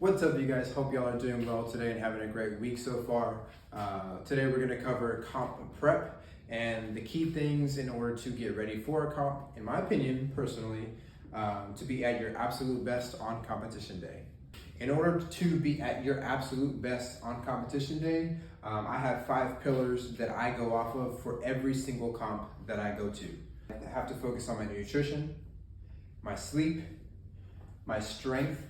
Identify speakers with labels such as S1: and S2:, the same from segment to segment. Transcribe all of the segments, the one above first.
S1: What's up, you guys? Hope y'all are doing well today and having a great week so far. Today we're going to cover comp prep and the key things in order to get ready for a comp, in my opinion, personally, to be at your absolute best on competition day. In order to be at your absolute best on competition day, I have 5 pillars that I go off of for every single comp that I go to. I have to focus on my nutrition, my sleep, my strength,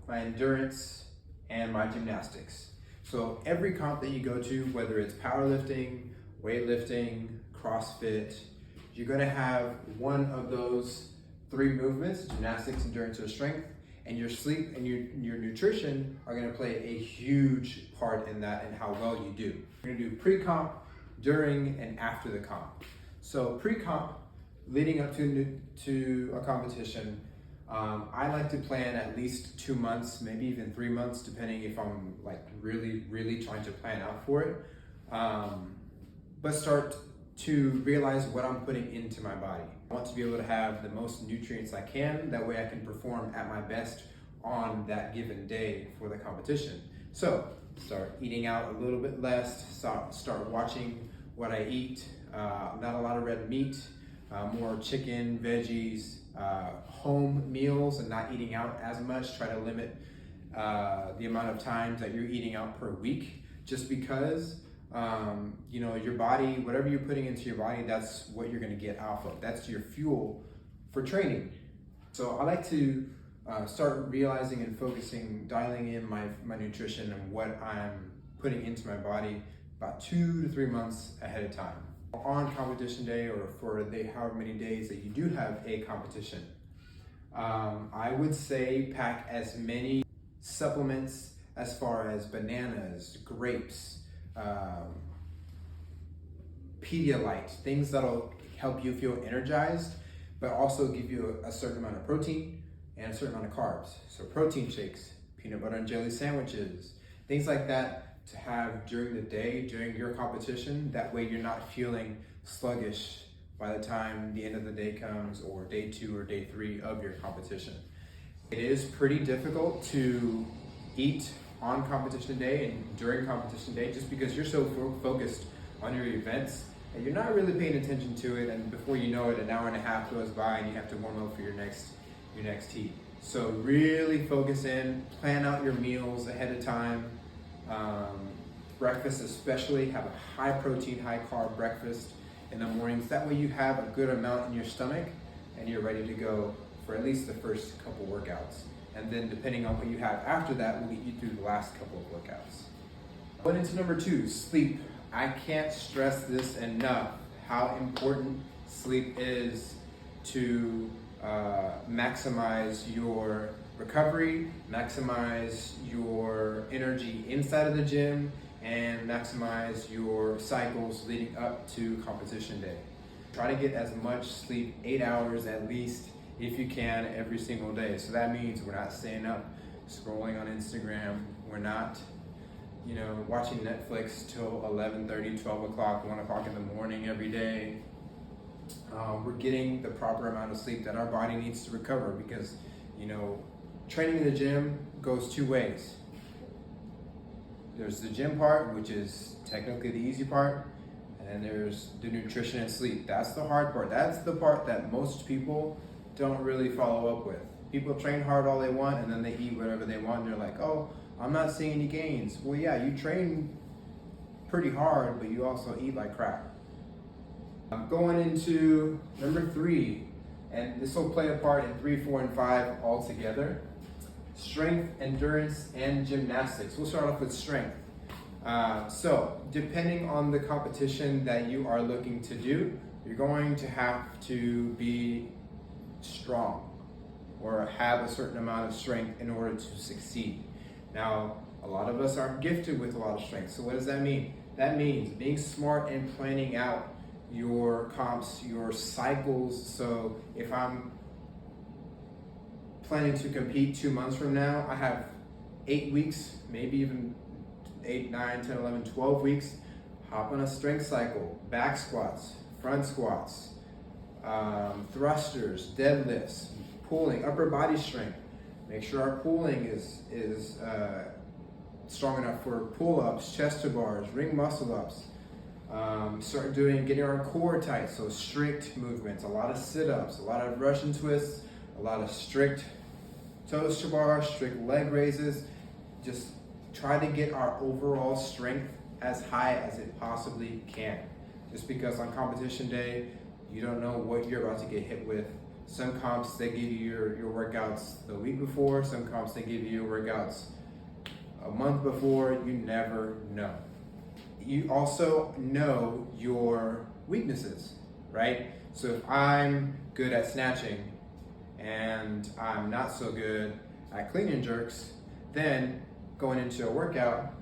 S1: my endurance, and my gymnastics. So every comp that you go to, whether it's powerlifting, weightlifting, CrossFit, you're gonna have one of those 3 movements: gymnastics, endurance, or strength, and your sleep and your nutrition are gonna play a huge part in that and how well you do. You're gonna do pre-comp, during, and after the comp. So pre-comp, leading up to a competition, I like to plan at least 2 months, maybe even 3 months, depending if I'm like really trying to plan out for it. But start to realize what I'm putting into my body. I want to be able to have the most nutrients I can, that way I can perform at my best on that given day for the competition. So start eating out a little bit less, start watching what I eat, not a lot of red meat, more chicken, veggies, home meals, and not eating out as much. Try to limit the amount of times that you're eating out per week, just because your body, whatever you're putting into your body, that's what you're going to get off of. That's your fuel for training. So I like to start realizing and focusing, dialing in my nutrition and what I'm putting into my body about 2 to 3 months ahead of time. On competition day, or for the however many days that you do have a competition, I would say pack as many supplements as far as bananas, grapes, Pedialyte, things that'll help you feel energized, but also give you a certain amount of protein and a certain amount of carbs. So protein shakes, peanut butter and jelly sandwiches, things like that to have during the day, during your competition. That way you're not feeling sluggish by the time the end of the day comes, or day 2 or day 3 of your competition. It is pretty difficult to eat on competition day and during competition day, just because you're so focused on your events and you're not really paying attention to it, and before you know it, an hour and a half goes by and you have to warm up for your next heat. So really focus in, plan out your meals ahead of time. Breakfast especially, have a high protein, high carb breakfast in the mornings. That way you have a good amount in your stomach and you're ready to go for at least the first couple workouts. And then depending on what you have after that will get you through the last couple of workouts. Going into number 2, sleep. I can't stress this enough, how important sleep is to maximize your recovery, maximize your energy inside of the gym, and maximize your cycles leading up to competition day. Try to get as much sleep, 8 hours at least, if you can, every single day. So that means we're not staying up scrolling on Instagram. We're not watching Netflix till 11:30, 12 o'clock, 1 o'clock in the morning every day. We're getting the proper amount of sleep that our body needs to recover, because training in the gym goes 2 ways. There's the gym part, which is technically the easy part, and then there's the nutrition and sleep. That's the hard part. That's the part that most people don't really follow up with. People train hard all they want, and then they eat whatever they want, and they're like, oh, I'm not seeing any gains. Well, yeah, you train pretty hard, but you also eat like crap. I'm going into number 3, and this will play a part in 3, 4, and 5 all together. Strength, endurance, and gymnastics. We'll start off with strength. So depending on the competition that you are looking to do, you're going to have to be strong or have a certain amount of strength in order to succeed. Now, a lot of us aren't gifted with a lot of strength. So what does that mean? That means being smart and planning out your comps, your cycles. So if I'm planning to compete 2 months from now, I have 8 weeks, maybe even 8, 9, 10, 11, 12 weeks. Hop on a strength cycle, back squats, front squats, thrusters, deadlifts, pulling, upper body strength. Make sure our pulling is strong enough for pull-ups, chest to bars, ring muscle-ups. Start getting our core tight, so strict movements, a lot of sit-ups, a lot of Russian twists, a lot of strict toes to bar, strict leg raises. Just try to get our overall strength as high as it possibly can. Just because on competition day, you don't know what you're about to get hit with. Some comps, they give you your workouts the week before. Some comps, they give you your workouts a month before. You never know. You also know your weaknesses, right? So if I'm good at snatching and I'm not so good at clean and jerks, then going into a workout,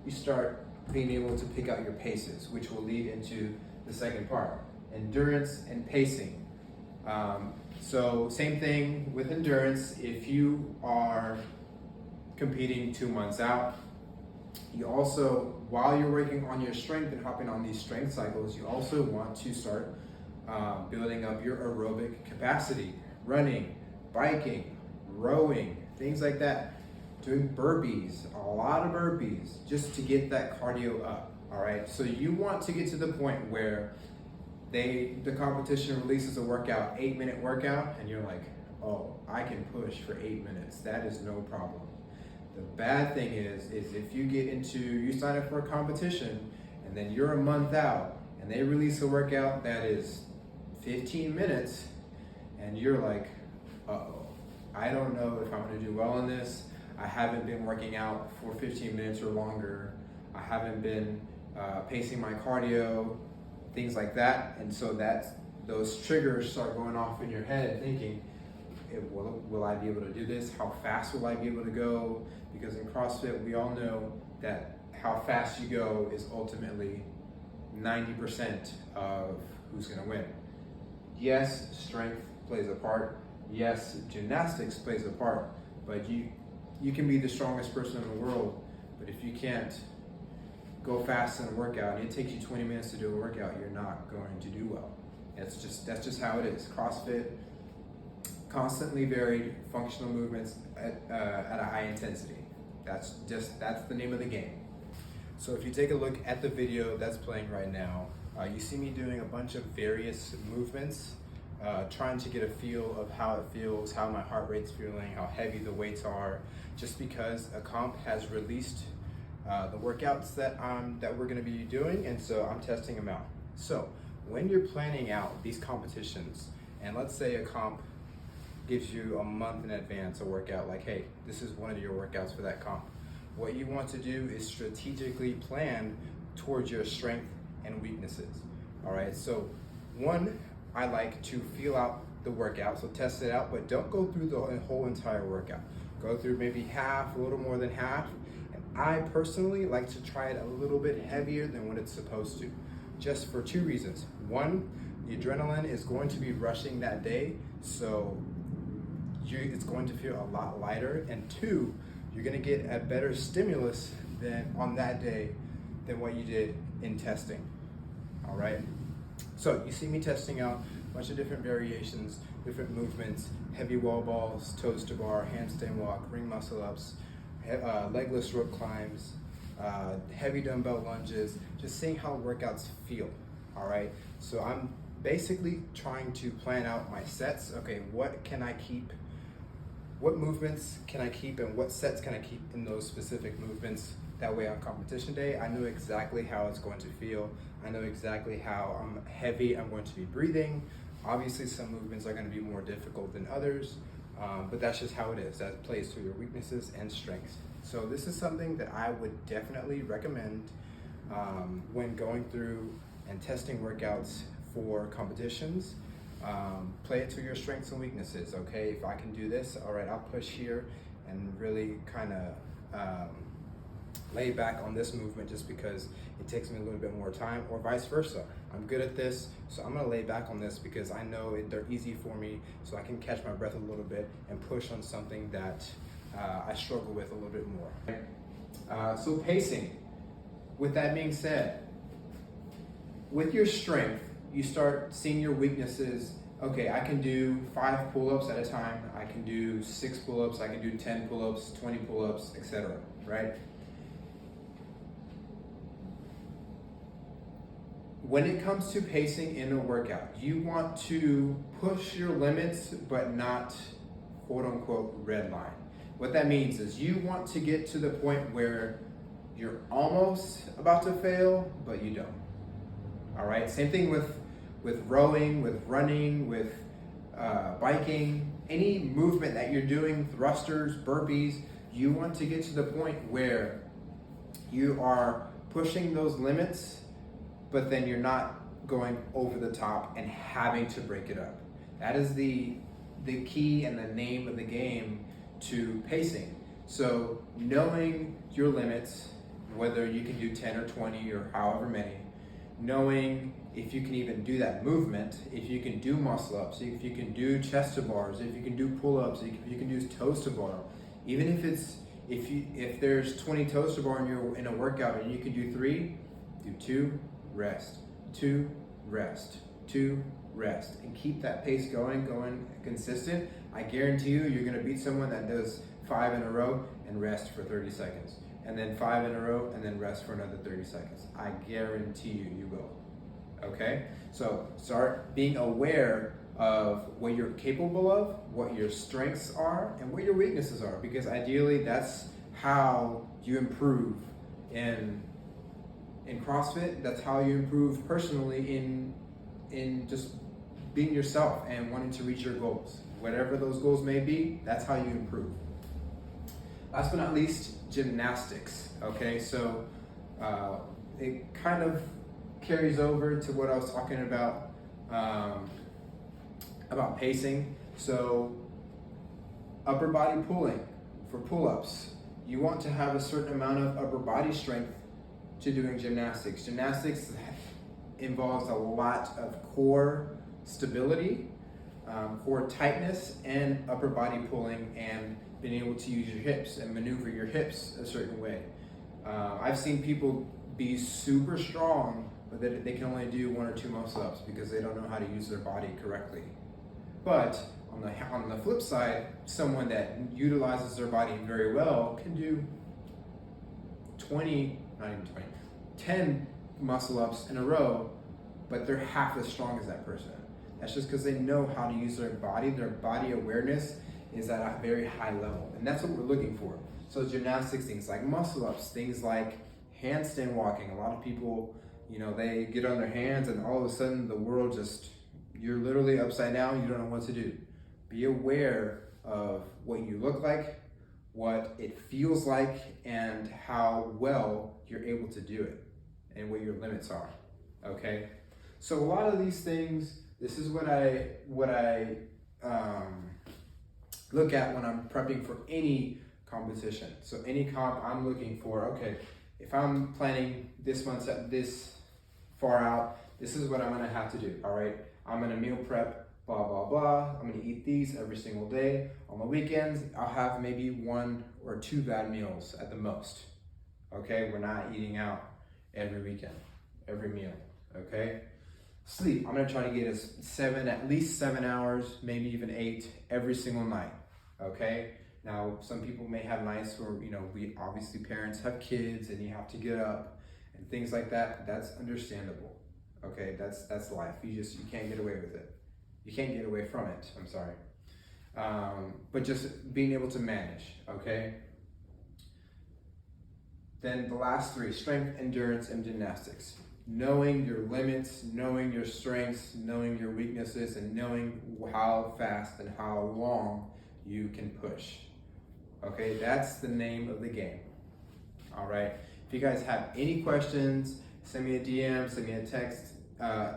S1: you start being able to pick out your paces, which will lead into the second part, endurance and pacing. So same thing with endurance. If you are competing 2 months out, you also, while you're working on your strength and hopping on these strength cycles, you also want to start building up your aerobic capacity, running, biking, rowing, things like that. Doing burpees, a lot of burpees, just to get that cardio up, all right? So you want to get to the point where the competition releases a workout, 8-minute workout, and you're like, oh, I can push for 8 minutes. That is no problem. The bad thing is if you sign up for a competition and then you're a month out and they release a workout that is 15 minutes and you're like, uh-oh, I don't know if I'm gonna do well in this. I haven't been working out for 15 minutes or longer. I haven't been pacing my cardio, things like that. And so those triggers start going off in your head thinking, will I be able to do this? How fast will I be able to go? Because in CrossFit, we all know that how fast you go is ultimately 90% of who's gonna win. Yes, strength plays a part. Yes, gymnastics plays a part, but you can be the strongest person in the world, but if you can't go fast in a workout and it takes you 20 minutes to do a workout, you're not going to do well. That's just how it is. CrossFit, constantly varied functional movements at a high intensity. That's the name of the game. So if you take a look at the video that's playing right now, you see me doing a bunch of various movements, trying to get a feel of how it feels, how my heart rate's feeling, how heavy the weights are, just because a comp has released the workouts that we're gonna be doing, and so I'm testing them out. So when you're planning out these competitions, and let's say a comp gives you a month in advance a workout, like, hey, this is one of your workouts for that comp. What you want to do is strategically plan towards your strength and weaknesses, all right? So one, I like to feel out the workout, so test it out, but don't go through the whole entire workout. Go through maybe half, a little more than half, and I personally like to try it a little bit heavier than what it's supposed to, just for 2 reasons. One, the adrenaline is going to be rushing that day, so it's going to feel a lot lighter, and 2, you're gonna get a better stimulus than on that day than what you did in testing, all right? So you see me testing out a bunch of different variations, different movements, heavy wall balls, toes to bar, handstand walk, ring muscle ups, legless rope climbs, heavy dumbbell lunges, just seeing how workouts feel, all right? So I'm basically trying to plan out my sets. Okay, what can I keep? What movements can I keep and what sets can I keep in those specific movements? That way on competition day, I know exactly how it's going to feel. I know exactly how heavy I'm going to be breathing. Obviously, some movements are going to be more difficult than others, but that's just how it is. That plays to your weaknesses and strengths. So this is something that I would definitely recommend when going through and testing workouts for competitions. Play it to your strengths and weaknesses, okay? If I can do this, all right, I'll push here and really kind of lay back on this movement just because it takes me a little bit more time, or vice versa. I'm good at this, so I'm gonna lay back on this because I know they're easy for me, so I can catch my breath a little bit and push on something that I struggle with a little bit more. So pacing. With that being said, with your strength, you start seeing your weaknesses okay, I can do 5 pull-ups at a time, I can do 6 pull-ups, I can do 10 pull-ups, 20 pull-ups, etc., right? When it comes to pacing in a workout, you want to push your limits, but not quote unquote red line. What that means is you want to get to the point where you're almost about to fail, but you don't. All right, same thing with rowing, with running, with biking, any movement that you're doing, thrusters, burpees, you want to get to the point where you are pushing those limits, but then you're not going over the top and having to break it up. That is the key and the name of the game to pacing. So knowing your limits, whether you can do 10 or 20 or however many, knowing if you can even do that movement, if you can do muscle ups, if you can do chest to bars, if you can do pull-ups, if you can do toes to bar, even if there's 20 toes to bar in a workout and you can do 3, do 2, rest, 2, rest, 2, rest, and keep that pace going consistent. I guarantee you're gonna beat someone that does 5 in a row and rest for 30 seconds, and then 5 in a row and then rest for another 30 seconds. I guarantee you will. Okay? So start being aware of what you're capable of, what your strengths are, and what your weaknesses are, because ideally that's how you improve in CrossFit. That's how you improve personally in just being yourself and wanting to reach your goals. Whatever those goals may be, that's how you improve. Last but not least, gymnastics. Okay, so it kind of carries over to what I was talking about pacing. So upper body pulling for pull-ups, you want to have a certain amount of upper body strength to doing gymnastics. Gymnastics involves a lot of core stability, core tightness, and upper body pulling, and being able to use your hips and maneuver your hips a certain way. I've seen people be super strong, but they can only do 1 or 2 muscle ups because they don't know how to use their body correctly. But on the flip side, someone that utilizes their body very well can do 10 muscle ups in a row, but they're half as strong as that person. That's just because they know how to use their body. Their body awareness is at a very high level, and that's what we're looking for. So gymnastics, things like muscle ups, things like handstand walking. A lot of people, they get on their hands and all of a sudden the world just, you're literally upside down, you don't know what to do. Be aware of what you look like, what it feels like, and how well you're able to do it, and what your limits are, okay? So a lot of these things, this is what I look at when I'm prepping for any competition. So any comp, I'm looking for, okay, if I'm planning this month this far out, this is what I'm gonna have to do, all right? I'm gonna meal prep, blah, blah, blah. I'm gonna eat these every single day. On the weekends, I'll have maybe 1 or 2 bad meals at the most, okay? We're not eating out every weekend, every meal, okay? Sleep, I'm gonna try to get at least 7 hours, maybe even 8 every single night, okay? Now, some people may have nights where, we obviously parents have kids and you have to get up and things like that. That's understandable, okay? That's life. You can't get away with it. You can't get away from it, I'm sorry. But just being able to manage, okay? Then the last 3, strength, endurance, and gymnastics. Knowing your limits, knowing your strengths, knowing your weaknesses, and knowing how fast and how long you can push. Okay, that's the name of the game. All right, if you guys have any questions, send me a DM, send me a text,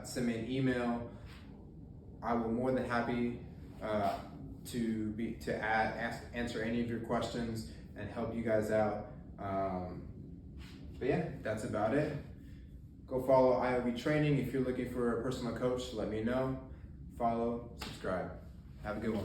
S1: send me an email. I will more than happy to answer any of your questions and help you guys out. But yeah, that's about it. Go follow IOV Training. If you're looking for a personal coach, let me know. Follow, subscribe. Have a good one.